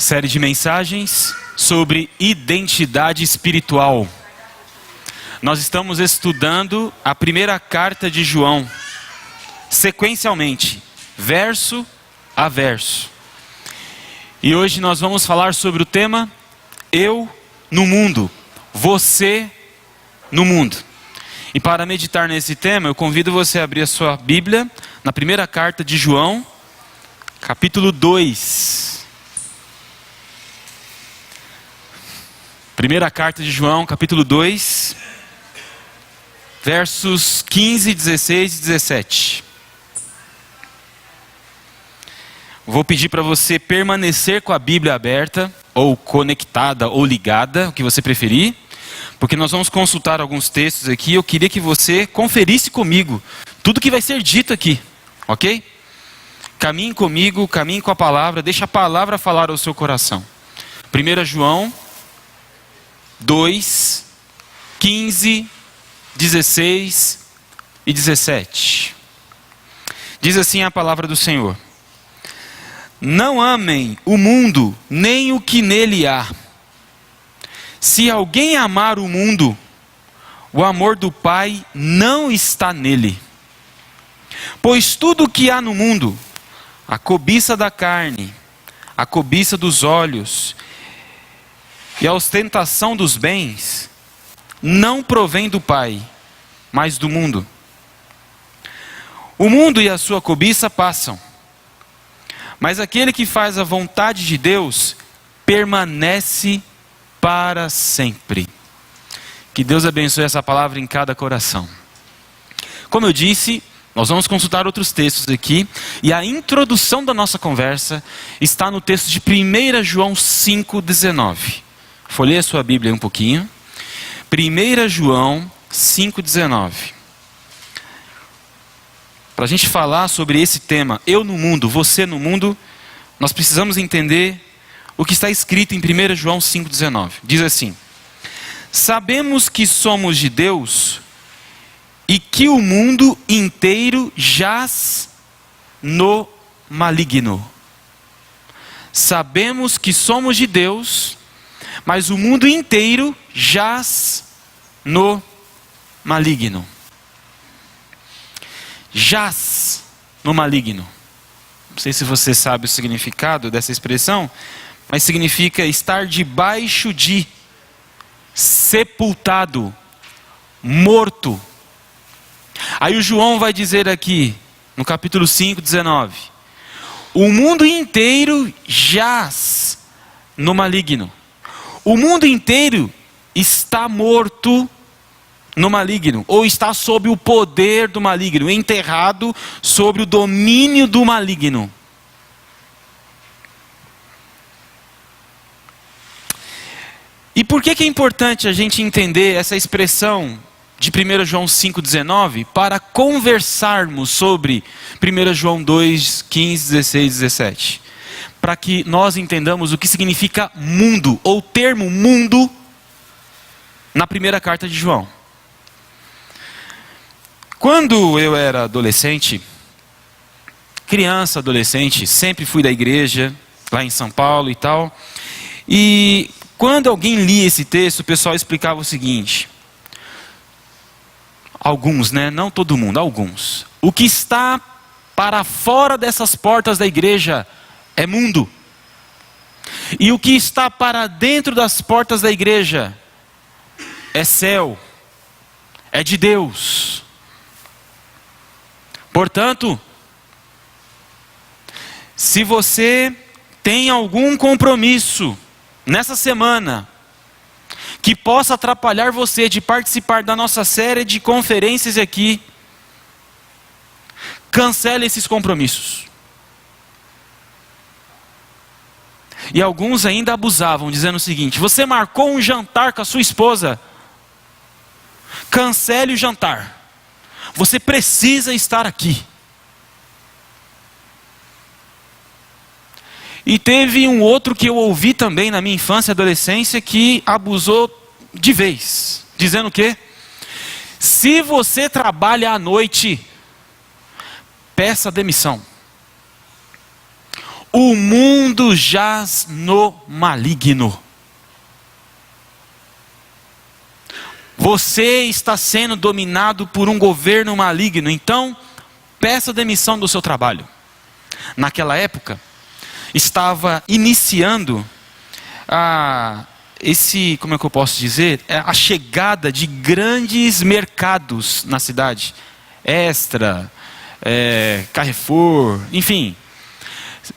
Série de mensagens sobre identidade espiritual. Nós estamos estudando a primeira carta de João, sequencialmente, verso a verso. E hoje nós vamos falar sobre o tema Eu no mundo, você no mundo. E para meditar nesse tema, eu convido você a abrir a sua Bíblia na primeira carta de João, capítulo 2. Primeira carta de João, capítulo 2, versos 15, 16 e 17. Vou pedir para você permanecer com a Bíblia aberta, ou conectada, ou ligada, o que você preferir, porque nós vamos consultar alguns textos aqui. Eu queria que você conferisse comigo tudo que vai ser dito aqui, ok? Caminhe comigo, caminhe com a palavra, deixe a palavra falar ao seu coração. 1 João 2, 15, 16 e 17. Diz assim a palavra do Senhor: Não amem o mundo, nem o que nele há. Se alguém amar o mundo, o amor do Pai não está nele. Pois tudo o que há no mundo, a cobiça da carne, a cobiça dos olhos e a ostentação dos bens, não provém do Pai, mas do mundo. O mundo e a sua cobiça passam, mas aquele que faz a vontade de Deus permanece para sempre. Que Deus abençoe essa palavra em cada coração. Como eu disse, nós vamos consultar outros textos aqui, e a introdução da nossa conversa está no texto de 1 João 5,19. Folheie a sua Bíblia um pouquinho. 1 João 5,19. Para a gente falar sobre esse tema, eu no mundo, você no mundo, nós precisamos entender o que está escrito em 1 João 5,19. Diz assim: Sabemos que somos de Deus e que o mundo inteiro jaz no maligno. Sabemos que somos de Deus, mas o mundo inteiro jaz no maligno. Jaz no maligno. Não sei se você sabe o significado dessa expressão, mas significa estar debaixo de, sepultado, morto. Aí o João vai dizer aqui, no capítulo 5, 19: O mundo inteiro jaz no maligno. O mundo inteiro está morto no maligno, ou está sob o poder do maligno, enterrado sobre o domínio do maligno. E por que é importante a gente entender essa expressão de 1 João 5,19 para conversarmos sobre 1 João 2, 15, 16 e 17? Para que nós entendamos o que significa mundo, ou termo mundo, na primeira carta de João. Quando eu era adolescente, criança, adolescente, sempre fui da igreja, lá em São Paulo e tal. E quando alguém lia esse texto, o pessoal explicava o seguinte: alguns, né? Não todo mundo, alguns. O que está para fora dessas portas da igreja é mundo. E o que está para dentro das portas da igreja é céu, é de Deus. Portanto, se você tem algum compromisso nessa semana que possa atrapalhar você de participar da nossa série de conferências aqui, cancele esses compromissos. E alguns ainda abusavam, dizendo o seguinte: você marcou um jantar com a sua esposa, cancele o jantar. Você precisa estar aqui. E teve um outro que eu ouvi também na minha infância e adolescência que abusou de vez, dizendo o quê? Se você trabalha à noite, peça demissão. O mundo jaz no maligno. Você está sendo dominado por um governo maligno, então peça demissão do seu trabalho. Naquela época, estava iniciando como é que eu posso dizer? A chegada de grandes mercados na cidade. Extra, Carrefour, enfim.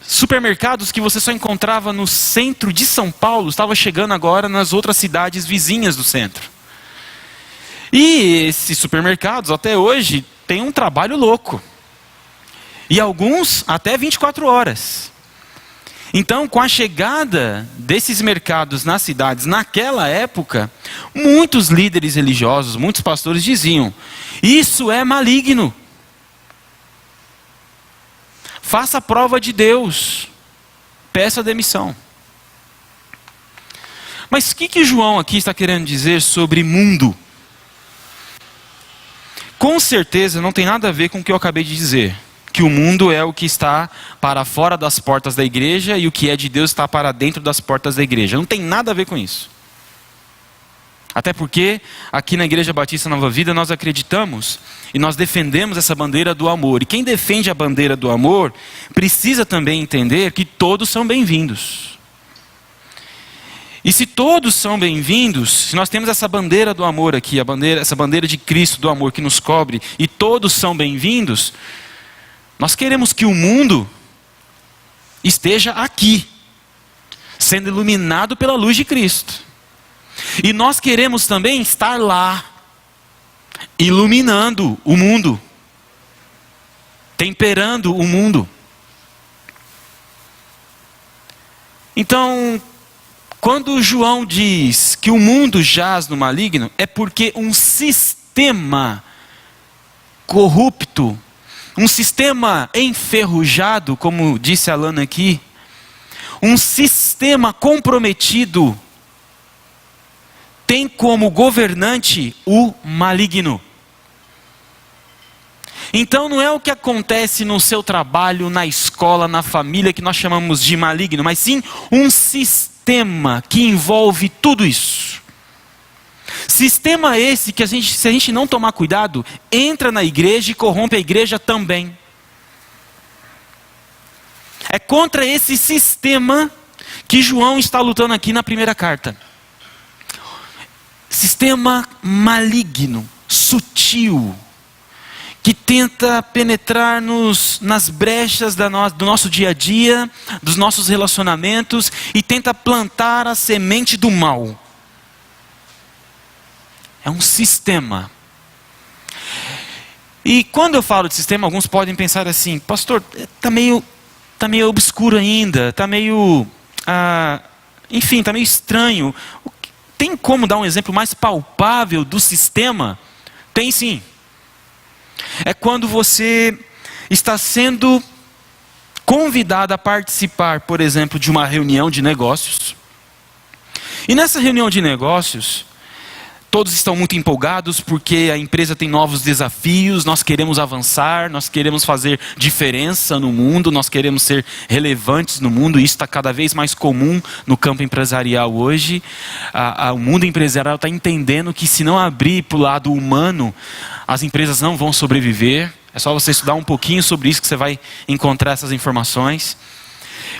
Supermercados que você só encontrava no centro de São Paulo, estava chegando agora nas outras cidades vizinhas do centro. E esses supermercados, até hoje, têm um trabalho louco. E alguns até 24 horas. Então, com a chegada desses mercados nas cidades, naquela época, muitos líderes religiosos, muitos pastores diziam: isso é maligno. Faça a prova de Deus. Peça demissão. Mas o que João aqui está querendo dizer sobre mundo? Com certeza não tem nada a ver com o que eu acabei de dizer. Que o mundo é o que está para fora das portas da igreja e o que é de Deus está para dentro das portas da igreja. Não tem nada a ver com isso. Até porque aqui na Igreja Batista Nova Vida nós acreditamos e nós defendemos essa bandeira do amor. E quem defende a bandeira do amor precisa também entender que todos são bem-vindos. E se todos são bem-vindos, se nós temos essa bandeira do amor aqui, essa bandeira de Cristo do amor que nos cobre, e todos são bem-vindos, nós queremos que o mundo esteja aqui, sendo iluminado pela luz de Cristo. E nós queremos também estar lá, iluminando o mundo, temperando o mundo. Então, quando João diz que o mundo jaz no maligno, é porque um sistema corrupto, um sistema enferrujado, como disse a Lana aqui, um sistema comprometido, tem como governante o maligno. Então não é o que acontece no seu trabalho, na escola, na família, que nós chamamos de maligno, mas sim um sistema que envolve tudo isso. Sistema esse que se a gente não tomar cuidado, entra na igreja e corrompe a igreja também. É contra esse sistema que João está lutando aqui na primeira carta. Sistema maligno, sutil, que tenta penetrar nas brechas do nosso dia a dia, dos nossos relacionamentos, e tenta plantar a semente do mal. É um sistema. E quando eu falo de sistema, alguns podem pensar assim: pastor, está meio obscuro ainda, está meio estranho. Tem como dar um exemplo mais palpável do sistema? Tem sim. É quando você está sendo convidado a participar, por exemplo, de uma reunião de negócios. E nessa reunião de negócios, todos estão muito empolgados porque a empresa tem novos desafios, nós queremos avançar, nós queremos fazer diferença no mundo, nós queremos ser relevantes no mundo. Isso está cada vez mais comum no campo empresarial hoje. O mundo empresarial está entendendo que se não abrir para o lado humano, as empresas não vão sobreviver. É só você estudar um pouquinho sobre isso que você vai encontrar essas informações.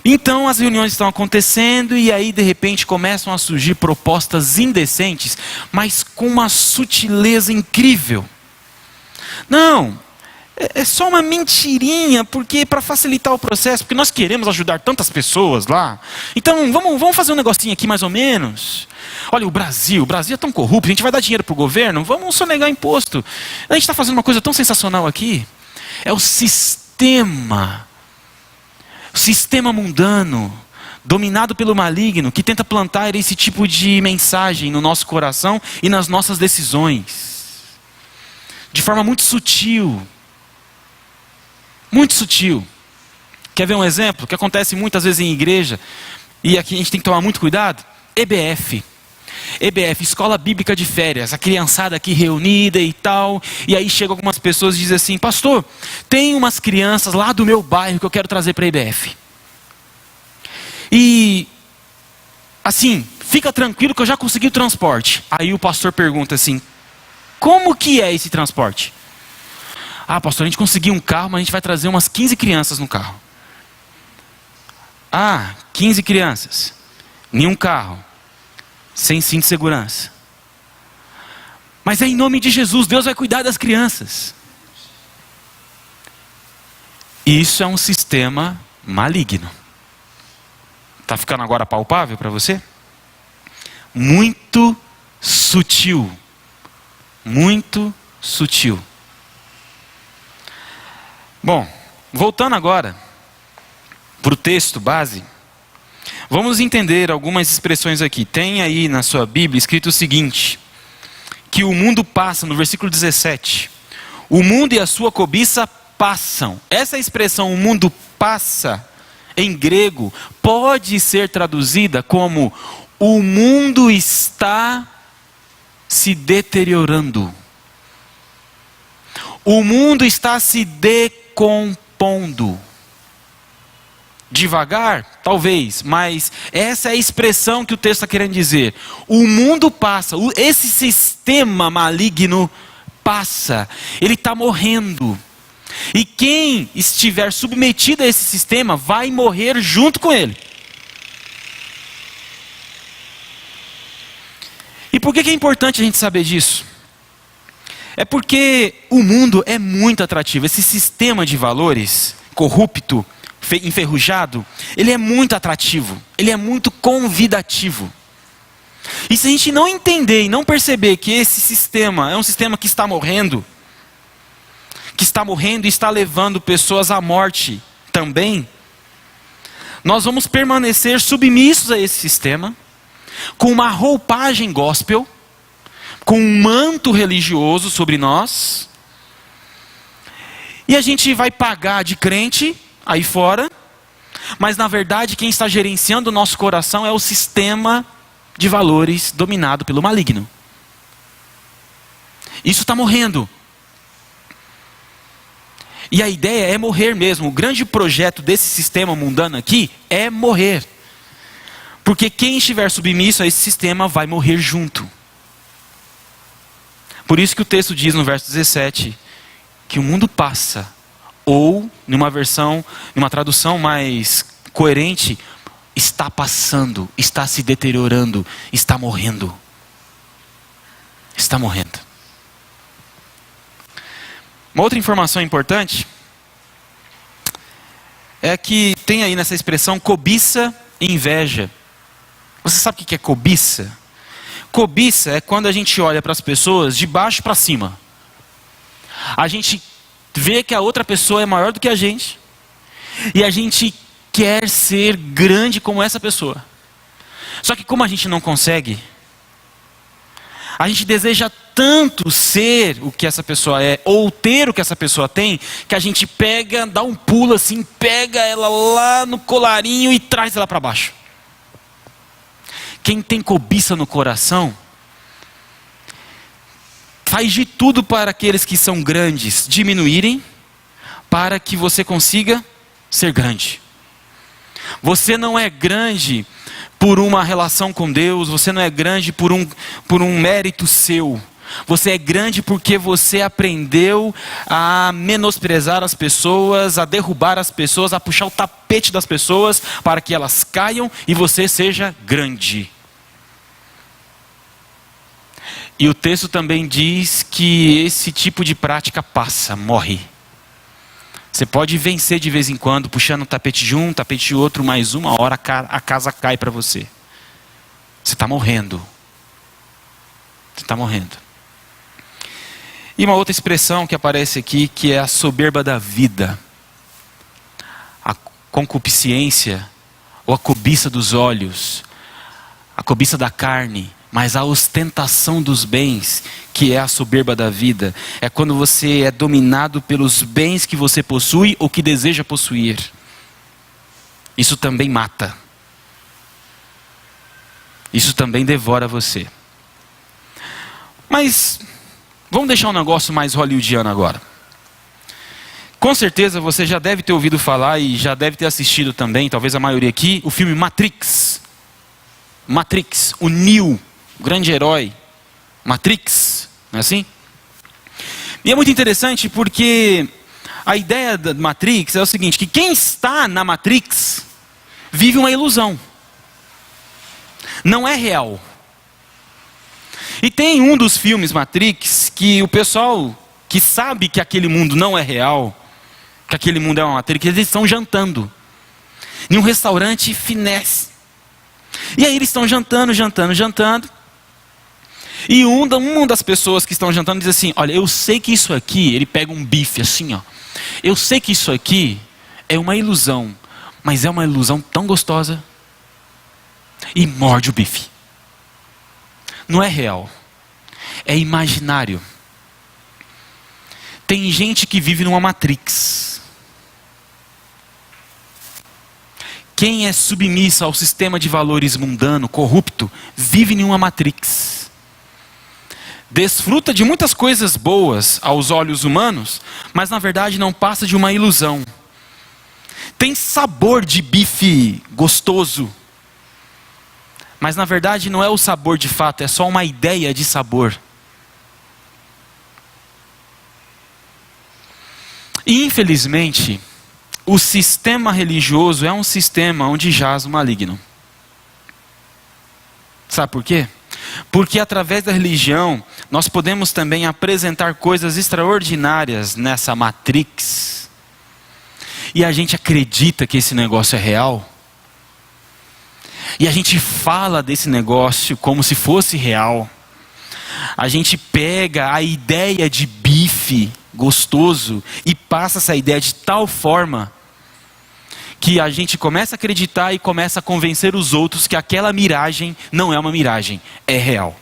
Então as reuniões estão acontecendo e aí de repente começam a surgir propostas indecentes, mas com uma sutileza incrível. Não, é só uma mentirinha, porque para facilitar o processo, porque nós queremos ajudar tantas pessoas lá. Então vamos fazer um negocinho aqui mais ou menos. Olha, o Brasil é tão corrupto, a gente vai dar dinheiro para o governo, vamos sonegar imposto. A gente está fazendo uma coisa tão sensacional aqui. É o sistema mundano, dominado pelo maligno, que tenta plantar esse tipo de mensagem no nosso coração e nas nossas decisões. De forma muito sutil. Muito sutil. Quer ver um exemplo que acontece muitas vezes em igreja, e aqui a gente tem que tomar muito cuidado? EBF, Escola Bíblica de Férias, a criançada aqui reunida e tal, e aí chegam algumas pessoas e dizem assim: pastor, tem umas crianças lá do meu bairro que eu quero trazer para a EBF. E assim, fica tranquilo que eu já consegui o transporte. Aí o pastor pergunta assim: como que é esse transporte? Ah, pastor, a gente conseguiu um carro, mas a gente vai trazer umas 15 crianças no carro. Ah, 15 crianças, nenhum carro, sem cinto de segurança. Mas é em nome de Jesus, Deus vai cuidar das crianças. Isso é um sistema maligno. Está ficando agora palpável para você? Muito sutil. Muito sutil. Bom, voltando agora para o texto base, vamos entender algumas expressões aqui. Tem aí na sua Bíblia escrito o seguinte: que o mundo passa, no versículo 17. O mundo e a sua cobiça passam. Essa expressão, o mundo passa, em grego, pode ser traduzida como: o mundo está se deteriorando. O mundo está se decompondo. Devagar, talvez, mas essa é a expressão que o texto está querendo dizer. O mundo passa, esse sistema maligno passa, ele está morrendo. E quem estiver submetido a esse sistema vai morrer junto com ele. E por que é importante a gente saber disso? É porque o mundo é muito atrativo. Esse sistema de valores corrupto, enferrujado, ele é muito atrativo. Ele é muito convidativo. E se a gente não entender e não perceber que esse sistema é um sistema que está morrendo e está levando pessoas à morte também, nós vamos permanecer submissos a esse sistema, com uma roupagem gospel, com um manto religioso sobre nós, e a gente vai pagar de crente aí fora, mas na verdade quem está gerenciando o nosso coração é o sistema de valores dominado pelo maligno. Isso está morrendo. E a ideia é morrer mesmo. O grande projeto desse sistema mundano aqui é morrer. Porque quem estiver submisso a esse sistema vai morrer junto. Por isso que o texto diz no verso 17, que o mundo passa, ou, numa tradução mais coerente, está passando, está se deteriorando, está morrendo. Está morrendo. Uma outra informação importante é que tem aí nessa expressão cobiça e inveja. Você sabe o que é cobiça? Cobiça é quando a gente olha para as pessoas de baixo para cima. A gente vê que a outra pessoa é maior do que a gente, e a gente quer ser grande como essa pessoa. Só que como a gente não consegue, a gente deseja tanto ser o que essa pessoa é, ou ter o que essa pessoa tem, que a gente pega, dá um pulo assim, pega ela lá no colarinho e traz ela para baixo. Quem tem cobiça no coração, faz de tudo para aqueles que são grandes diminuírem, para que você consiga ser grande. Você não é grande por uma relação com Deus, você não é grande por um mérito seu. Você é grande porque você aprendeu a menosprezar as pessoas, a derrubar as pessoas, a puxar o tapete das pessoas para que elas caiam e você seja grande. E o texto também diz que esse tipo de prática passa, morre. Você pode vencer de vez em quando, puxando um tapete de um, tapete de outro, mas uma hora a casa cai para você. Você está morrendo. Você está morrendo. E uma outra expressão que aparece aqui, que é a soberba da vida. A concupiscência, ou a cobiça dos olhos, a cobiça da carne, mas a ostentação dos bens, que é a soberba da vida. É quando você é dominado pelos bens que você possui ou que deseja possuir. Isso também mata. Isso também devora você. Mas vamos deixar um negócio mais hollywoodiano agora. Com certeza você já deve ter ouvido falar e já deve ter assistido também, talvez a maioria aqui, o filme Matrix. Matrix, o Neo, o grande herói. Matrix, não é assim? E é muito interessante porque a ideia da Matrix é o seguinte, que quem está na Matrix vive uma ilusão. Não é real. E tem um dos filmes Matrix que o pessoal que sabe que aquele mundo não é real, que aquele mundo é uma Matrix, eles estão jantando em um restaurante finesse. E aí eles estão jantando. E uma das pessoas que estão jantando diz assim, olha, eu sei que isso aqui, ele pega um bife assim, ó. Eu sei que isso aqui é uma ilusão, mas é uma ilusão tão gostosa. E morde o bife. Não é real, é imaginário. Tem gente que vive numa Matrix. Quem é submisso ao sistema de valores mundano, corrupto, vive em uma Matrix. Desfruta de muitas coisas boas aos olhos humanos, mas na verdade não passa de uma ilusão. Tem sabor de bife gostoso, mas na verdade não é o sabor de fato, é só uma ideia de sabor. E infelizmente, o sistema religioso é um sistema onde jaz o maligno. Sabe por quê? Porque através da religião, nós podemos também apresentar coisas extraordinárias nessa matrix. E a gente acredita que esse negócio é real. E a gente fala desse negócio como se fosse real. A gente pega a ideia de bife gostoso e passa essa ideia de tal forma que a gente começa a acreditar e começa a convencer os outros que aquela miragem não é uma miragem, é real.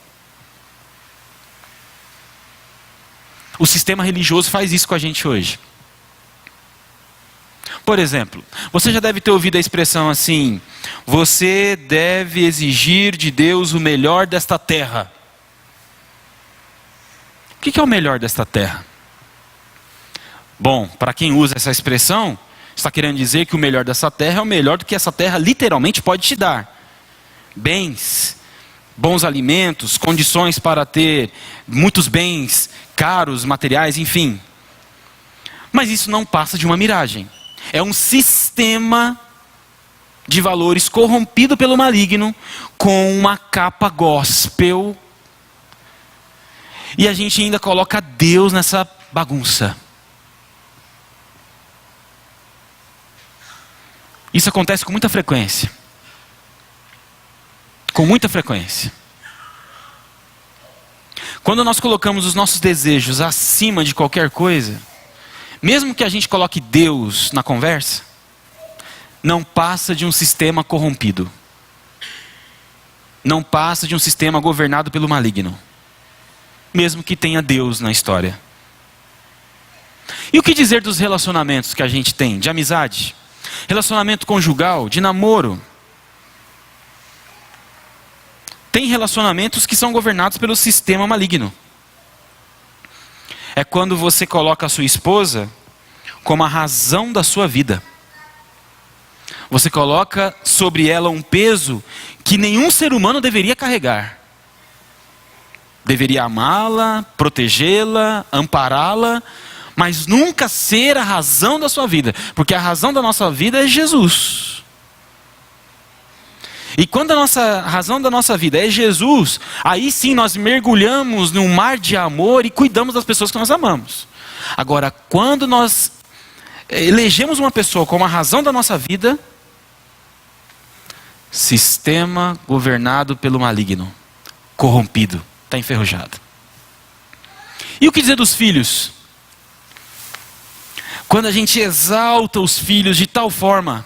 O sistema religioso faz isso com a gente hoje. Por exemplo, você já deve ter ouvido a expressão assim, você deve exigir de Deus o melhor desta terra. O que é o melhor desta terra? Bom, para quem usa essa expressão, está querendo dizer que o melhor dessa terra é o melhor do que essa terra literalmente pode te dar. Bens, bons alimentos, condições para ter muitos bens caros, materiais, enfim. Mas isso não passa de uma miragem. É um sistema de valores corrompido pelo maligno com uma capa gospel. E a gente ainda coloca Deus nessa bagunça. Isso acontece com muita frequência. Com muita frequência. Quando nós colocamos os nossos desejos acima de qualquer coisa, mesmo que a gente coloque Deus na conversa, não passa de um sistema corrompido. Não passa de um sistema governado pelo maligno. Mesmo que tenha Deus na história. E o que dizer dos relacionamentos que a gente tem, de amizade? Relacionamento conjugal, de namoro. Tem relacionamentos que são governados pelo sistema maligno. É quando você coloca a sua esposa como a razão da sua vida. Você coloca sobre ela um peso que nenhum ser humano deveria carregar. Deveria amá-la, protegê-la, ampará-la, mas nunca ser a razão da sua vida. Porque a razão da nossa vida é Jesus. E quando a razão da nossa vida é Jesus, aí sim nós mergulhamos num mar de amor e cuidamos das pessoas que nós amamos. Agora, quando nós elegemos uma pessoa como a razão da nossa vida, sistema governado pelo maligno, corrompido, está enferrujado. E o que dizer dos filhos? Quando a gente exalta os filhos de tal forma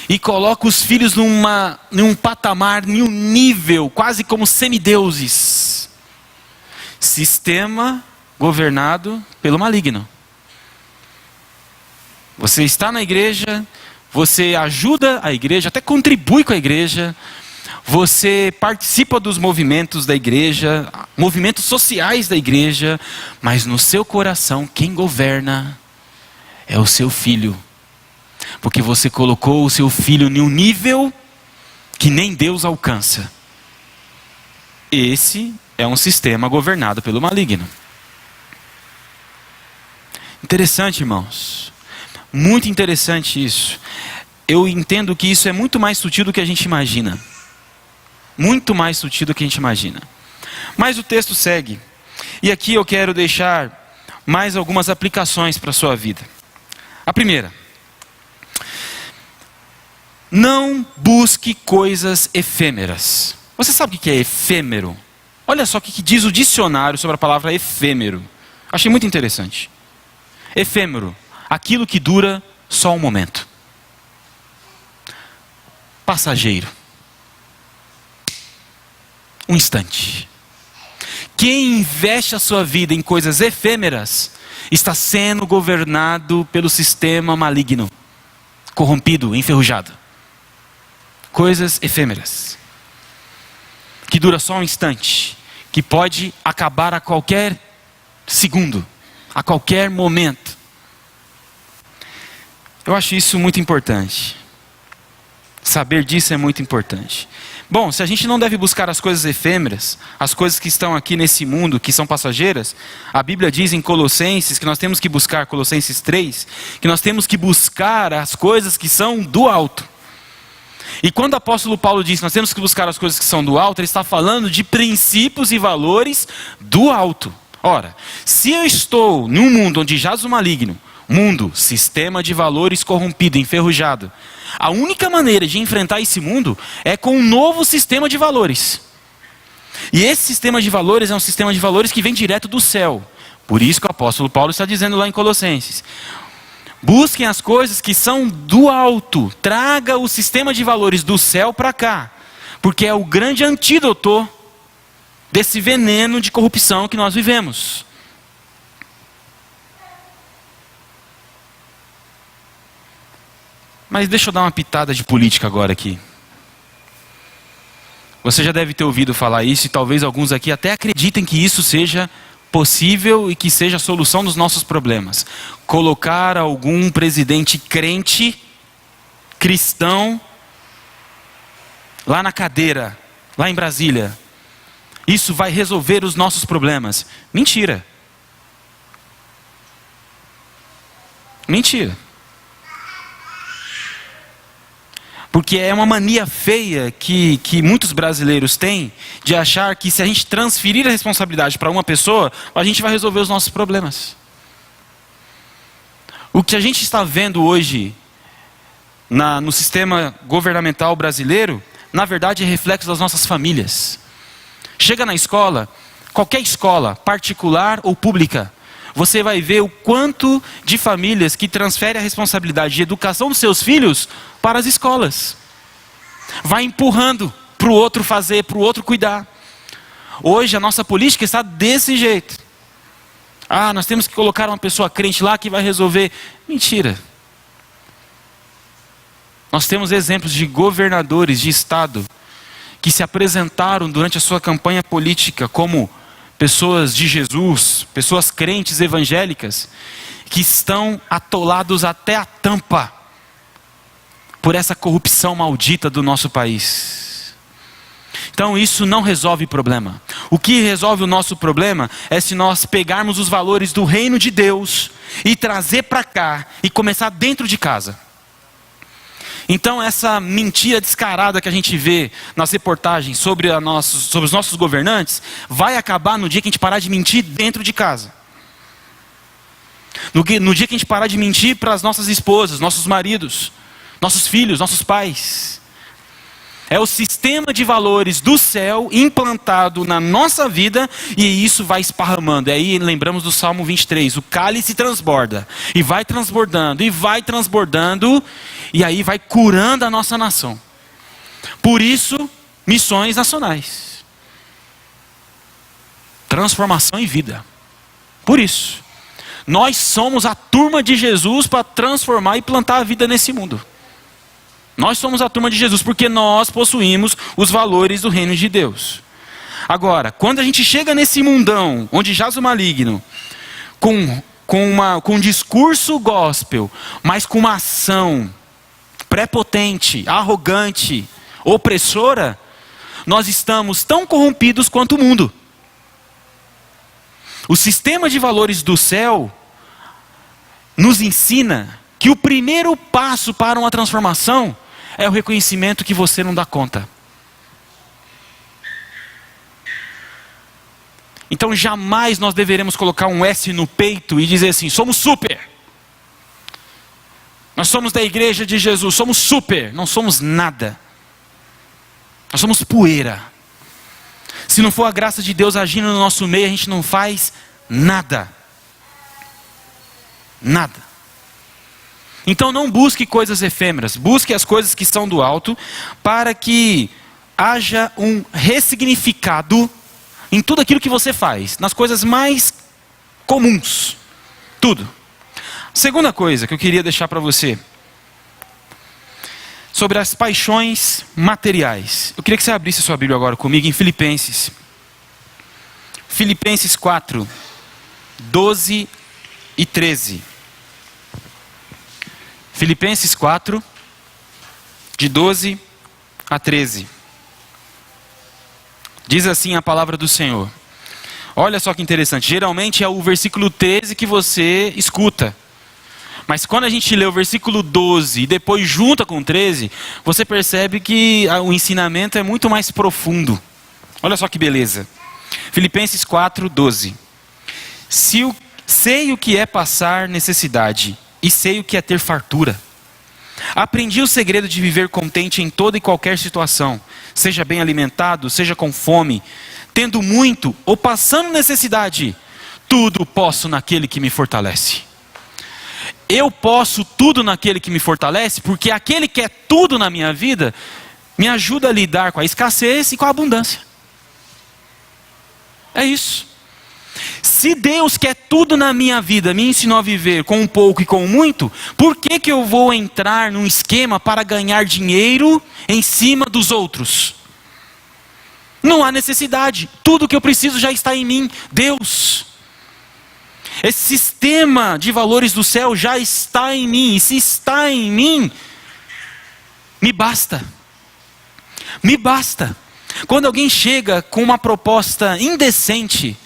e coloca os filhos num patamar, num nível, quase como semideuses. Sistema governado pelo maligno. Você está na igreja, você ajuda a igreja, até contribui com a igreja, você participa dos movimentos da igreja, movimentos sociais da igreja, mas no seu coração quem governa é o seu filho. Porque você colocou o seu filho em um nível que nem Deus alcança. Esse é um sistema governado pelo maligno. Interessante, irmãos. Muito interessante isso. Eu entendo que isso é muito mais sutil do que a gente imagina. Muito mais sutil do que a gente imagina. Mas o texto segue. E aqui eu quero deixar mais algumas aplicações para a sua vida. A primeira: não busque coisas efêmeras. Você sabe o que é efêmero? Olha só o que diz o dicionário sobre a palavra efêmero. Achei muito interessante. Efêmero, aquilo que dura só um momento. Passageiro. Um instante. Quem investe a sua vida em coisas efêmeras está sendo governado pelo sistema maligno, corrompido, enferrujado. Coisas efêmeras, que dura só um instante, que pode acabar a qualquer segundo, a qualquer momento. Eu acho isso muito importante. Saber disso é muito importante. Bom, se a gente não deve buscar as coisas efêmeras, as coisas que estão aqui nesse mundo, que são passageiras, a Bíblia diz em Colossenses que nós temos que buscar, Colossenses 3, que nós temos que buscar as coisas que são do alto. E quando o apóstolo Paulo diz que nós temos que buscar as coisas que são do alto, ele está falando de princípios e valores do alto. Ora, se eu estou num mundo onde jaz o maligno, mundo, sistema de valores corrompido, enferrujado, a única maneira de enfrentar esse mundo é com um novo sistema de valores. E esse sistema de valores é um sistema de valores que vem direto do céu. Por isso que o apóstolo Paulo está dizendo lá em Colossenses: busquem as coisas que são do alto. Traga o sistema de valores do céu para cá. Porque é o grande antídoto desse veneno de corrupção que nós vivemos. Mas deixa eu dar uma pitada de política agora aqui. Você já deve ter ouvido falar isso e talvez alguns aqui até acreditem que isso seja possível e que seja a solução dos nossos problemas. Colocar algum presidente crente, cristão, lá na cadeira, lá em Brasília. Isso vai resolver os nossos problemas. Mentira. Mentira. Porque é uma mania feia que muitos brasileiros têm de achar que se a gente transferir a responsabilidade para uma pessoa, a gente vai resolver os nossos problemas. O que a gente está vendo hoje no sistema governamental brasileiro, na verdade é reflexo das nossas famílias. Chega na escola, qualquer escola, particular ou pública, você vai ver o quanto de famílias que transferem a responsabilidade de educação dos seus filhos para as escolas. Vai empurrando para o outro fazer, para o outro cuidar. Hoje a nossa política está desse jeito. Nós temos que colocar uma pessoa crente lá que vai resolver. Mentira. Nós temos exemplos de governadores de estado que se apresentaram durante a sua campanha política como pessoas de Jesus, pessoas crentes evangélicas, que estão atolados até a tampa por essa corrupção maldita do nosso país. Então isso não resolve o problema. O que resolve o nosso problema é se nós pegarmos os valores do reino de Deus e trazer para cá e começar dentro de casa. Então essa mentira descarada que a gente vê nas reportagens sobre os nossos governantes, vai acabar no dia que a gente parar de mentir dentro de casa. No dia que a gente parar de mentir para as nossas esposas, nossos maridos, nossos filhos, nossos pais. É o sistema de valores do céu implantado na nossa vida e isso vai esparramando. E aí lembramos do Salmo 23, o cálice transborda e vai transbordando e aí vai curando a nossa nação. Por isso, missões nacionais. Transformação em vida. Por isso, nós somos a turma de Jesus para transformar e plantar a vida nesse mundo. Nós somos a turma de Jesus porque nós possuímos os valores do reino de Deus. Agora, quando a gente chega nesse mundão, onde jaz o maligno, com com um discurso gospel, mas com uma ação prepotente, arrogante, opressora, nós estamos tão corrompidos quanto o mundo. O sistema de valores do céu nos ensina que o primeiro passo para uma transformação é o reconhecimento que você não dá conta. Então jamais nós deveremos colocar um S no peito e dizer assim: somos super. Nós somos da igreja de Jesus, somos super. Não somos nada. Nós somos poeira. Se não for a graça de Deus agindo no nosso meio, a gente não faz nada. Nada. Então não busque coisas efêmeras, busque as coisas que são do alto, para que haja um ressignificado em tudo aquilo que você faz, nas coisas mais comuns, tudo. Segunda coisa que eu queria deixar para você, sobre as paixões materiais. Eu queria que você abrisse sua Bíblia agora comigo em Filipenses. Filipenses 4, 12 e 13. Filipenses 4, de 12 a 13. Diz assim a palavra do Senhor. Olha só que interessante. Geralmente é o versículo 13 que você escuta. Mas quando a gente lê o versículo 12 e depois junta com o 13, você percebe que o ensinamento é muito mais profundo. Olha só que beleza. Filipenses 4, 12. Sei o que é passar necessidade e sei o que é ter fartura. Aprendi o segredo de viver contente em toda e qualquer situação, seja bem alimentado, seja com fome, tendo muito ou passando necessidade, tudo posso naquele que me fortalece. Eu posso tudo naquele que me fortalece, porque aquele que é tudo na minha vida, me ajuda a lidar com a escassez e com a abundância. É isso. Se Deus quer tudo na minha vida, me ensinou a viver com um pouco e com muito, por que que eu vou entrar num esquema para ganhar dinheiro em cima dos outros? Não há necessidade. Tudo que eu preciso já está em mim. Deus. Esse sistema de valores do céu já está em mim. E se está em mim, me basta. Me basta. Quando alguém chega com uma proposta indecente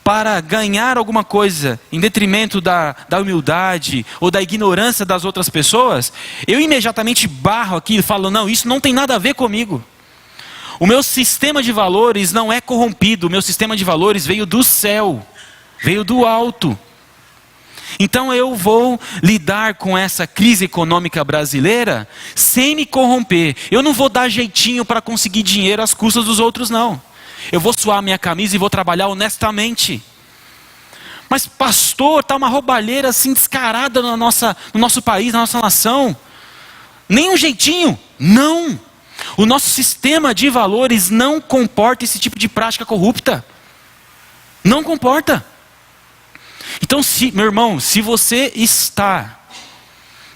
para ganhar alguma coisa em detrimento da humildade ou da ignorância das outras pessoas, eu imediatamente barro aqui e falo: não, isso não tem nada a ver comigo. O meu sistema de valores não é corrompido, o meu sistema de valores veio do céu, veio do alto. Então eu vou lidar com essa crise econômica brasileira sem me corromper. Eu não vou dar jeitinho para conseguir dinheiro às custas dos outros, não. Eu vou suar minha camisa e vou trabalhar honestamente. Mas pastor, está uma roubalheira assim descarada no nosso país, na nossa nação. Nem um jeitinho? Não. O nosso sistema de valores não comporta esse tipo de prática corrupta. Não comporta. Então, meu irmão, se você está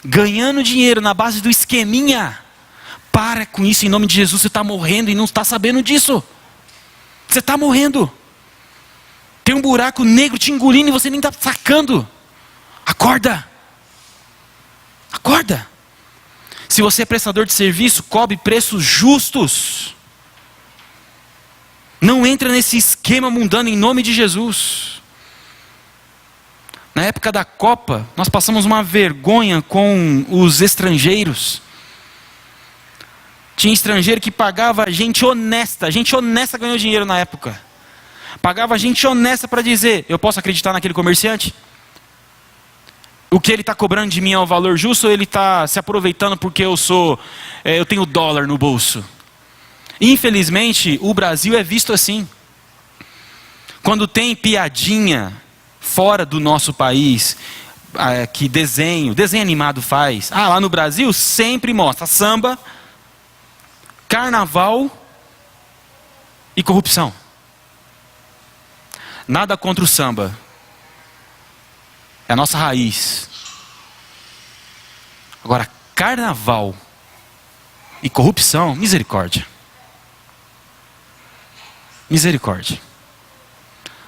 ganhando dinheiro na base do esqueminha, para com isso em nome de Jesus. Você está morrendo e não está sabendo disso. Você está morrendo. Tem um buraco negro te engolindo e você nem está sacando. Acorda. Acorda. Se você é prestador de serviço, cobre preços justos. Não entra nesse esquema mundano em nome de Jesus. Na época da Copa, nós passamos uma vergonha com os estrangeiros. Tinha estrangeiro que pagava gente honesta. Gente honesta ganhou dinheiro na época. Pagava gente honesta para dizer: eu posso acreditar naquele comerciante? O que ele está cobrando de mim é o valor justo, ou ele está se aproveitando porque eu tenho dólar no bolso? Infelizmente, o Brasil é visto assim. Quando tem piadinha fora do nosso país, que desenho animado faz. Lá no Brasil sempre mostra samba, carnaval e corrupção. Nada contra o samba. É a nossa raiz. Agora, carnaval e corrupção, misericórdia. Misericórdia.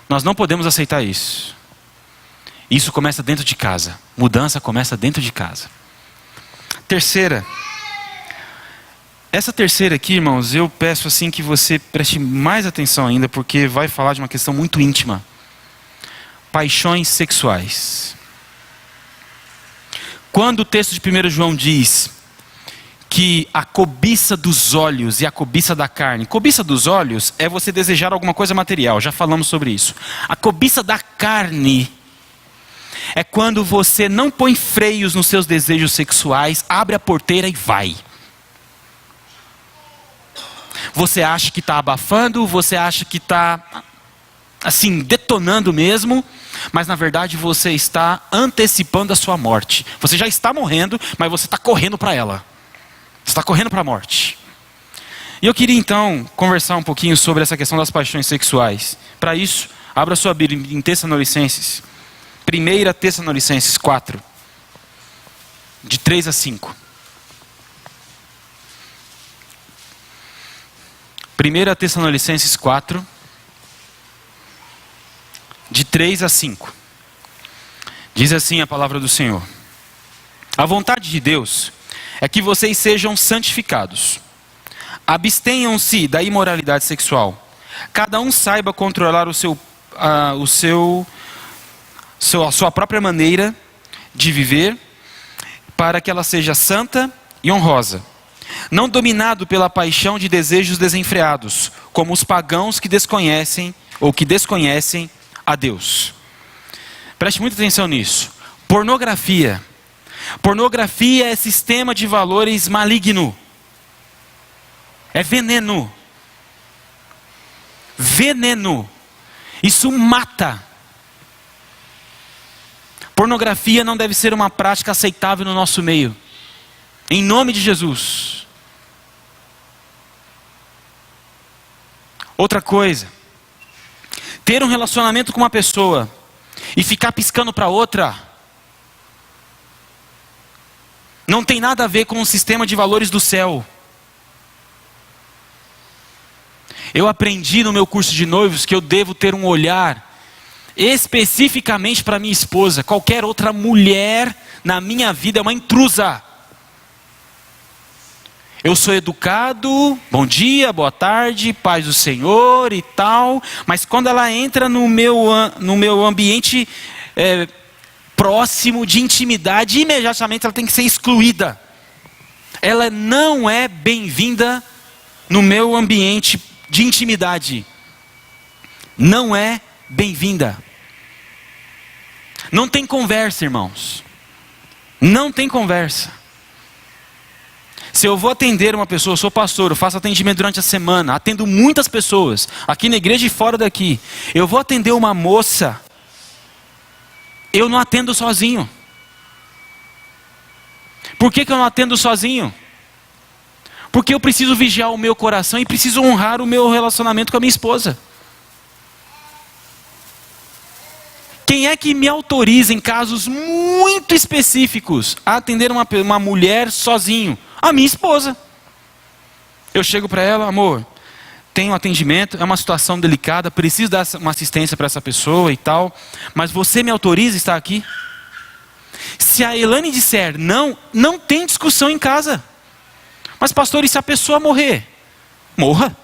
Nós não podemos aceitar isso. Isso começa dentro de casa. Mudança começa dentro de casa. Terceira. Essa terceira aqui, irmãos, eu peço assim que você preste mais atenção ainda, porque vai falar de uma questão muito íntima. Paixões sexuais. Quando o texto de 1 João diz que a cobiça dos olhos e a cobiça da carne. Cobiça dos olhos é você desejar alguma coisa material, já falamos sobre isso. A cobiça da carne é quando você não põe freios nos seus desejos sexuais, abre a porteira e vai. Você acha que está abafando, você acha que está assim, detonando mesmo, mas na verdade você está antecipando a sua morte. Você já está morrendo, mas você está correndo para ela. Você está correndo para a morte. E eu queria então conversar um pouquinho sobre essa questão das paixões sexuais. Para isso, abra sua Bíblia em Tessalonicenses. 1 Tessalonicenses 4, de 3 a 5. 1 Tessalonicenses 4, de 3 a 5. Diz assim a palavra do Senhor: a vontade de Deus é que vocês sejam santificados. Abstenham-se da imoralidade sexual. Cada um saiba controlar a sua própria maneira de viver, para que ela seja santa e honrosa, não dominado pela paixão de desejos desenfreados, como os pagãos que desconhecem a Deus. Preste muita atenção nisso. Pornografia. Pornografia é sistema de valores maligno. É veneno. Veneno. Isso mata. Pornografia não deve ser uma prática aceitável no nosso meio. Em nome de Jesus. Outra coisa. Ter um relacionamento com uma pessoa e ficar piscando para outra não tem nada a ver com o sistema de valores do céu. Eu aprendi no meu curso de noivos que eu devo ter um olhar especificamente para minha esposa. Qualquer outra mulher na minha vida é uma intrusa. Eu sou educado, bom dia, boa tarde, paz do Senhor e tal, mas quando ela entra no meu ambiente próximo de intimidade, imediatamente ela tem que ser excluída. Ela não é bem-vinda no meu ambiente de intimidade. Não é bem-vinda. Não tem conversa, irmãos. Não tem conversa. Se eu vou atender uma pessoa, eu sou pastor, eu faço atendimento durante a semana, atendo muitas pessoas, aqui na igreja e fora daqui. Eu vou atender uma moça, eu não atendo sozinho. Por que eu não atendo sozinho? Porque eu preciso vigiar o meu coração e preciso honrar o meu relacionamento com a minha esposa. Quem é que me autoriza em casos muito específicos a atender uma mulher sozinho? A minha esposa. Eu chego para ela, amor, tem um atendimento, é uma situação delicada, preciso dar uma assistência para essa pessoa e tal, mas você me autoriza a estar aqui? Se a Elane disser não, não tem discussão em casa. Mas pastor, e se a pessoa morrer? Morra.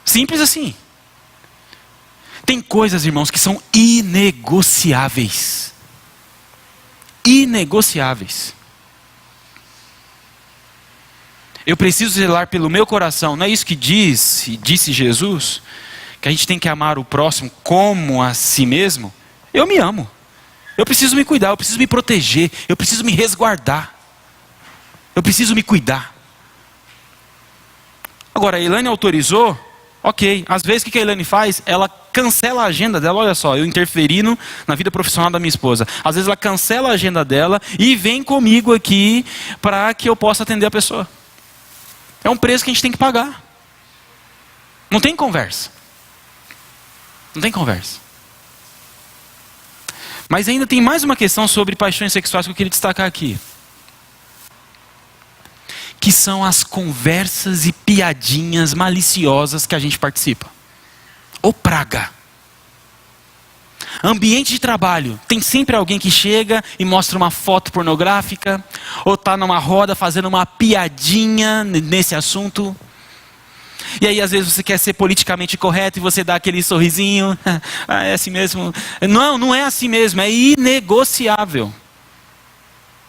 Simples assim. Tem coisas, irmãos, que são inegociáveis. Inegociáveis. Eu preciso zelar pelo meu coração. Não é isso que disse Jesus? Que a gente tem que amar o próximo como a si mesmo? Eu me amo. Eu preciso me cuidar, eu preciso me proteger, eu preciso me resguardar. Eu preciso me cuidar. Agora, a Elane autorizou? Ok, às vezes o que a Elane faz? Ela cancela a agenda dela. Olha só, eu interferindo na vida profissional da minha esposa. Às vezes ela cancela a agenda dela e vem comigo aqui para que eu possa atender a pessoa. É um preço que a gente tem que pagar. Não tem conversa. Não tem conversa. Mas ainda tem mais uma questão sobre paixões sexuais que eu queria destacar aqui. que são as conversas e piadinhas maliciosas que a gente participa. Ô praga! Ambiente de trabalho, tem sempre alguém que chega e mostra uma foto pornográfica, ou está numa roda fazendo uma piadinha nesse assunto. E aí às vezes você quer ser politicamente correto e você dá aquele sorrisinho. Ah, é assim mesmo. Não, não é assim mesmo, é inegociável.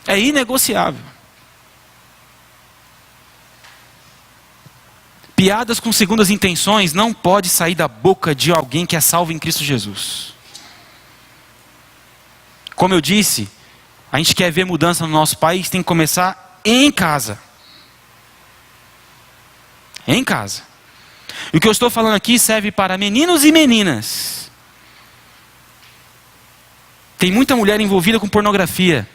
É inegociável. Piadas com segundas intenções não pode sair da boca de alguém que é salvo em Cristo Jesus. Como eu disse, a gente quer ver mudança no nosso país, tem que começar em casa. Em casa. E o que eu estou falando aqui serve para meninos e meninas. Tem muita mulher envolvida com pornografia.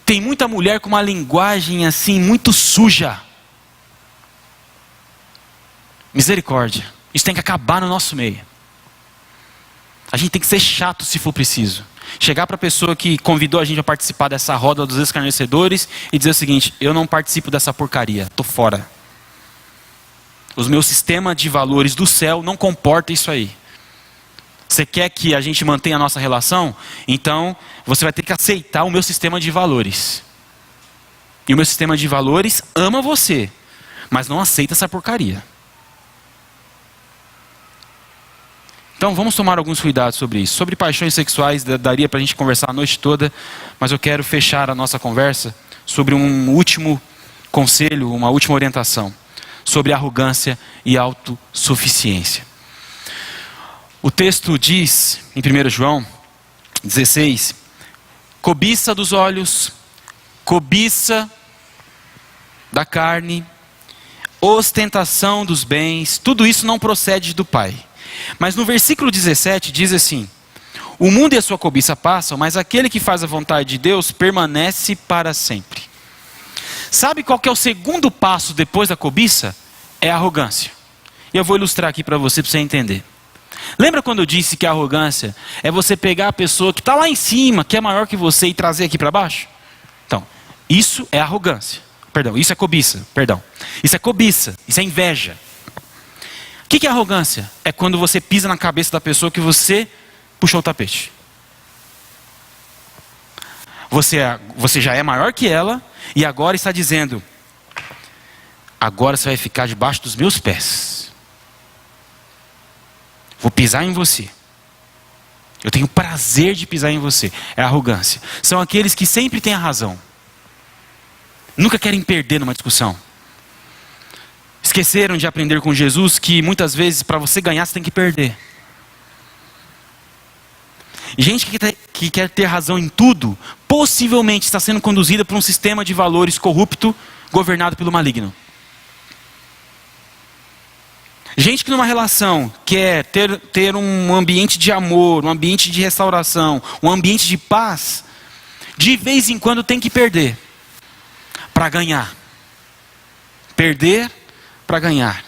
Tem muita mulher com uma linguagem assim, muito suja. Misericórdia. Isso tem que acabar no nosso meio. A gente tem que ser chato se for preciso. Chegar para a pessoa que convidou a gente a participar dessa roda dos escarnecedores e dizer o seguinte: eu não participo dessa porcaria, estou fora. Os meus sistemas de valores do céu não comportam isso aí. Você quer que a gente mantenha a nossa relação? Então você vai ter que aceitar o meu sistema de valores. E o meu sistema de valores ama você, mas não aceita essa porcaria. Então vamos tomar alguns cuidados sobre isso. Sobre paixões sexuais, daria para a gente conversar a noite toda, mas eu quero fechar a nossa conversa sobre um último conselho, uma última orientação, sobre arrogância e autossuficiência. O texto diz, em 1 João 16, cobiça dos olhos, cobiça da carne, ostentação dos bens, tudo isso não procede do Pai. Mas no versículo 17 diz assim: o mundo e a sua cobiça passam, mas aquele que faz a vontade de Deus permanece para sempre. Sabe qual que é o segundo passo depois da cobiça? É a arrogância. E eu vou ilustrar aqui para você entender. Lembra quando eu disse que a arrogância é você pegar a pessoa que está lá em cima, que é maior que você, e trazer aqui para baixo? Então, isso é arrogância. Perdão, isso é cobiça. Perdão. Isso é cobiça, isso é inveja. O que é arrogância? É quando você pisa na cabeça da pessoa que você puxou o tapete. Você já é maior que ela e agora está dizendo: agora você vai ficar debaixo dos meus pés. Vou pisar em você. Eu tenho prazer de pisar em você. É arrogância. São aqueles que sempre têm a razão. Nunca querem perder numa discussão. Esqueceram de aprender com Jesus que muitas vezes para você ganhar você tem que perder. E gente que quer ter razão em tudo, possivelmente está sendo conduzida por um sistema de valores corrupto, governado pelo maligno. Gente que numa relação quer ter um ambiente de amor, um ambiente de restauração, um ambiente de paz, de vez em quando tem que perder para ganhar. Perder para ganhar.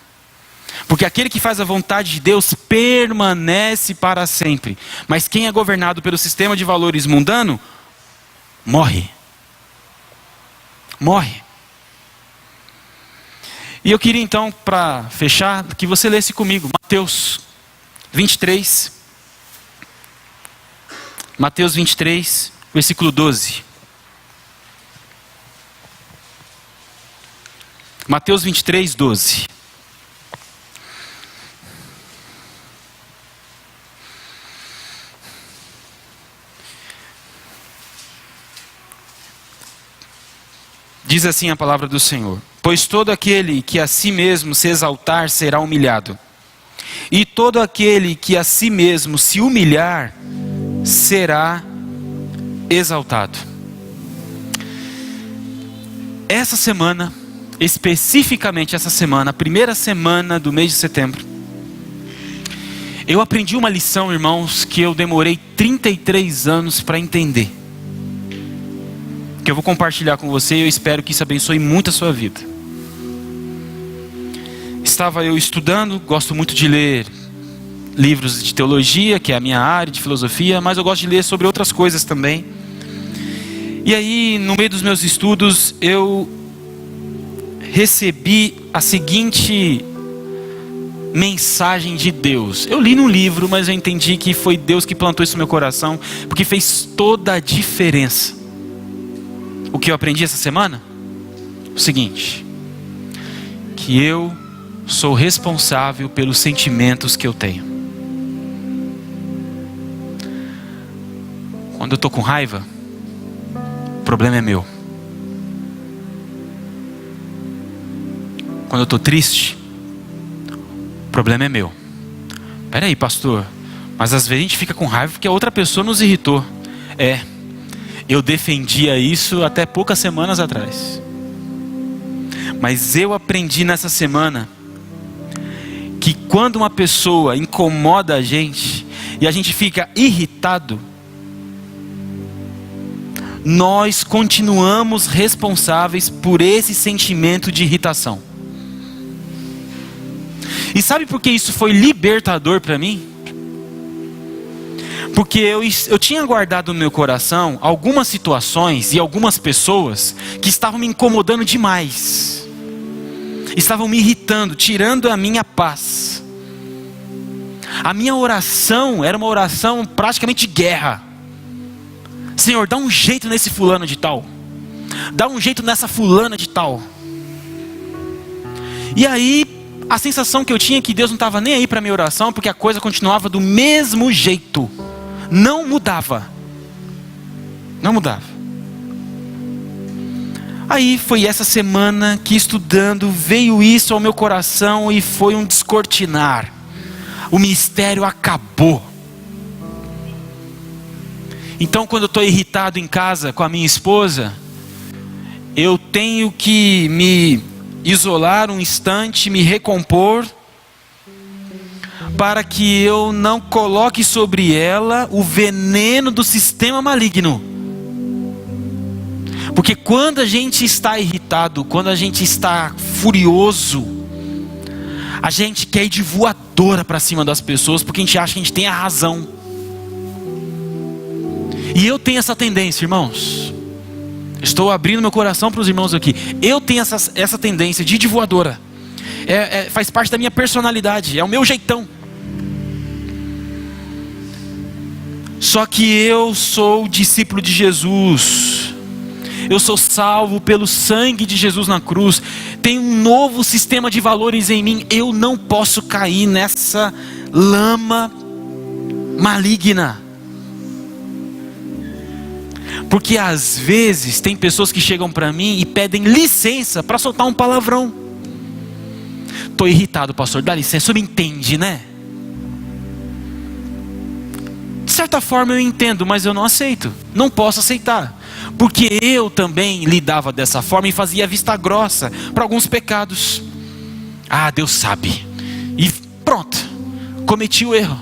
Porque aquele que faz a vontade de Deus permanece para sempre. Mas quem é governado pelo sistema de valores mundano, morre. Morre. E eu queria então, para fechar, que você lesse comigo Mateus 23. Mateus 23, versículo 12. Mateus 23, 12. Diz assim a palavra do Senhor: pois todo aquele que a si mesmo se exaltar será humilhado, e todo aquele que a si mesmo se humilhar será exaltado. Essa semana, especificamente essa semana, a primeira semana do mês de setembro, eu aprendi uma lição, irmãos, que eu demorei 33 anos para entender, que eu vou compartilhar com você e eu espero que isso abençoe muito a sua vida. Estava eu estudando, gosto muito de ler livros de teologia, que é a minha área, de filosofia, mas eu gosto de ler sobre outras coisas também. E aí, no meio dos meus estudos, eu recebi a seguinte mensagem de Deus. Eu li num livro, mas eu entendi que foi Deus que plantou isso no meu coração, porque fez toda a diferença. O que eu aprendi essa semana? O seguinte: que eu sou responsável pelos sentimentos que eu tenho. Quando eu estou com raiva, o problema é meu. Quando eu estou triste, o problema é meu. Peraí, pastor, mas às vezes a gente fica com raiva porque a outra pessoa nos irritou. Eu defendia isso até poucas semanas atrás. Mas eu aprendi nessa semana que quando uma pessoa incomoda a gente e a gente fica irritado, nós continuamos responsáveis por esse sentimento de irritação. E sabe por que isso foi libertador para mim? Porque eu tinha guardado no meu coração algumas situações e algumas pessoas que estavam me incomodando demais. Estavam me irritando, tirando a minha paz. A minha oração era uma oração praticamente de guerra. Senhor, dá um jeito nesse fulano de tal. Dá um jeito nessa fulana de tal. E aí, a sensação que eu tinha é que Deus não estava nem aí para a minha oração, porque a coisa continuava do mesmo jeito. Não mudava. Não mudava. Aí foi essa semana que, estudando, veio isso ao meu coração e foi um descortinar. O mistério acabou. Então, quando eu estou irritado em casa com a minha esposa, eu tenho que me isolar um instante, me recompor, para que eu não coloque sobre ela o veneno do sistema maligno. Porque quando a gente está irritado, quando a gente está furioso, a gente quer ir de voadora para cima das pessoas, porque a gente acha que a gente tem a razão. E eu tenho essa tendência, irmãos. Estou abrindo meu coração para os irmãos aqui. Eu tenho essa tendência de ir de voadora. Faz parte da minha personalidade, é o meu jeitão. Só que eu sou discípulo de Jesus. Eu sou salvo pelo sangue de Jesus na cruz. Tem um novo sistema de valores em mim. Eu não posso cair nessa lama maligna. Porque às vezes tem pessoas que chegam para mim e pedem licença para soltar um palavrão. Estou irritado, pastor, dá licença, você me entende, né? De certa forma eu entendo, mas eu não aceito. Não posso aceitar. Porque eu também lidava dessa forma e fazia vista grossa para alguns pecados. Ah, Deus sabe. E pronto, cometi o erro.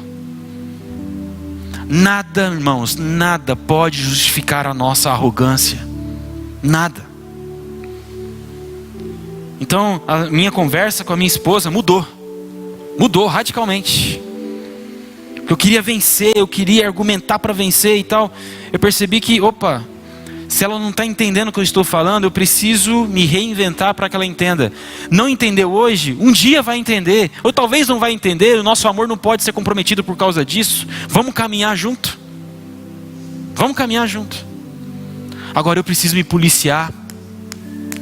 Nada, irmãos, nada pode justificar a nossa arrogância. Nada. Então, a minha conversa com a minha esposa mudou. Mudou radicalmente. Eu queria vencer, eu queria argumentar para vencer e tal. Eu percebi que, se ela não está entendendo o que eu estou falando, eu preciso me reinventar para que ela entenda. Não entendeu hoje? Um dia vai entender. Ou talvez não vai entender. O nosso amor não pode ser comprometido por causa disso. Vamos caminhar junto. Vamos caminhar junto. Agora eu preciso me policiar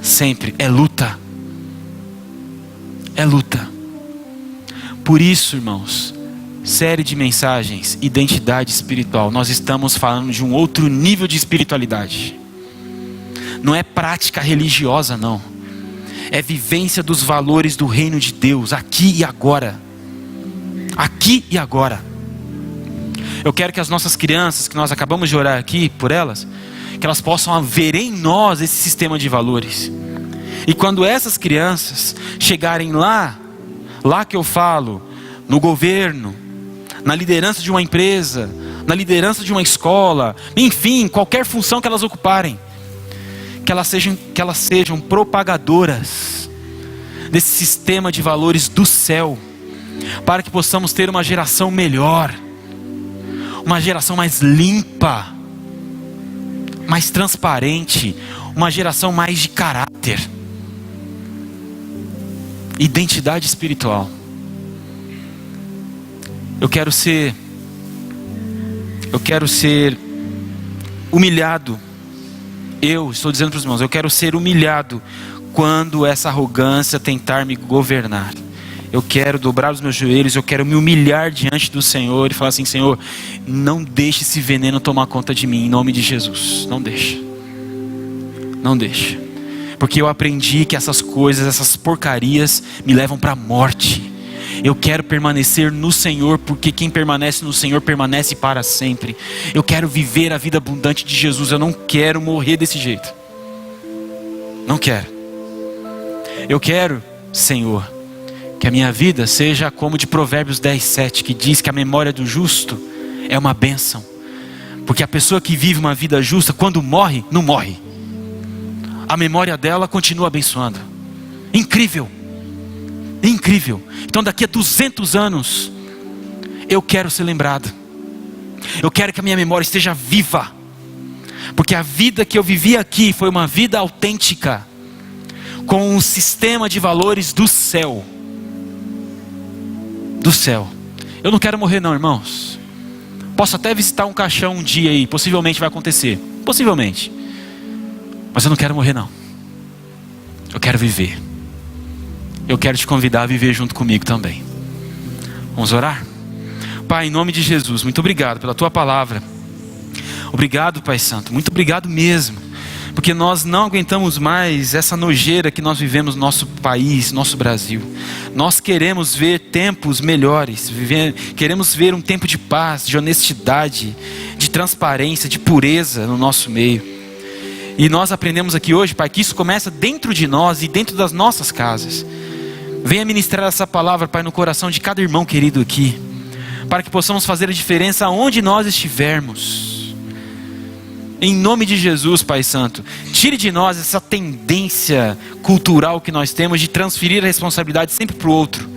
sempre. É luta. É luta. Por isso, irmãos, série de mensagens, identidade espiritual. Nós estamos falando de um outro nível de espiritualidade. Não é prática religiosa, não. É vivência dos valores do reino de Deus, aqui e agora. Aqui e agora. Eu quero que as nossas crianças, que nós acabamos de orar aqui por elas, que elas possam ver em nós esse sistema de valores. E quando essas crianças chegarem lá que eu falo, no governo, na liderança de uma empresa, na liderança de uma escola, enfim, qualquer função que elas ocuparem, que elas sejam propagadoras desse sistema de valores do céu, para que possamos ter uma geração melhor, uma geração mais limpa, mais transparente, uma geração mais de caráter. identidade espiritual. Eu quero ser humilhado. Eu estou dizendo para os irmãos, eu quero ser humilhado quando essa arrogância tentar me governar. Eu quero dobrar os meus joelhos, eu quero me humilhar diante do Senhor e falar assim: Senhor, não deixe esse veneno tomar conta de mim, em nome de Jesus. Não deixa. Não deixa. Porque eu aprendi que essas coisas, essas porcarias me levam para a morte. Eu quero permanecer no Senhor, porque quem permanece no Senhor permanece para sempre. Eu quero viver a vida abundante de Jesus. Eu não quero morrer desse jeito. Não quero. Eu quero, Senhor, que a minha vida seja como de Provérbios 10:7, que diz que a memória do justo é uma bênção. Porque a pessoa que vive uma vida justa, quando morre, não morre. A memória dela continua abençoando. Incrível. Incrível. Então daqui a 200 anos eu quero ser lembrado. Eu quero que a minha memória esteja viva. Porque a vida que eu vivi aqui foi uma vida autêntica, com um sistema de valores do céu. Do céu. Eu não quero morrer não, irmãos. Posso até visitar um caixão um dia aí, possivelmente vai acontecer. Possivelmente. Mas eu não quero morrer não. Eu quero viver. Eu quero te convidar a viver junto comigo também. Vamos orar? Pai, em nome de Jesus, muito obrigado pela tua palavra. Obrigado, Pai Santo, muito obrigado mesmo. Porque nós não aguentamos mais essa nojeira que nós vivemos no nosso país, nosso Brasil. Nós queremos ver tempos melhores. Queremos ver um tempo de paz, de honestidade, de transparência, de pureza no nosso meio. E nós aprendemos aqui hoje, Pai, que isso começa dentro de nós e dentro das nossas casas. Venha ministrar essa palavra, Pai, no coração de cada irmão querido aqui, para que possamos fazer a diferença aonde nós estivermos. Em nome de Jesus, Pai Santo, tire de nós essa tendência cultural que nós temos de transferir a responsabilidade sempre para o outro.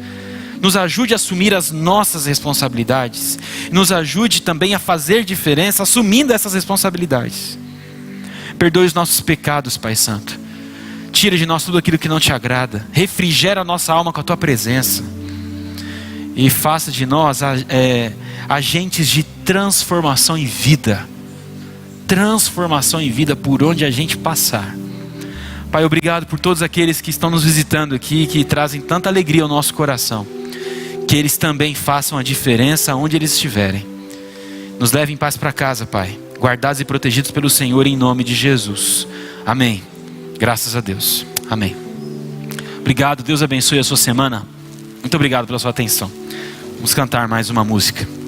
Nos ajude a assumir as nossas responsabilidades. Nos ajude também a fazer diferença assumindo essas responsabilidades. Perdoe os nossos pecados, Pai Santo. Tira de nós tudo aquilo que não te agrada. Refrigera a nossa alma com a tua presença. E faça de nós agentes de transformação em vida. Transformação em vida por onde a gente passar. Pai, obrigado por todos aqueles que estão nos visitando aqui, que trazem tanta alegria ao nosso coração. Que eles também façam a diferença onde eles estiverem. Nos leve em paz para casa, Pai. Guardados e protegidos pelo Senhor em nome de Jesus. Amém. Graças a Deus. Amém. Obrigado. Deus abençoe a sua semana. Muito obrigado pela sua atenção. Vamos cantar mais uma música.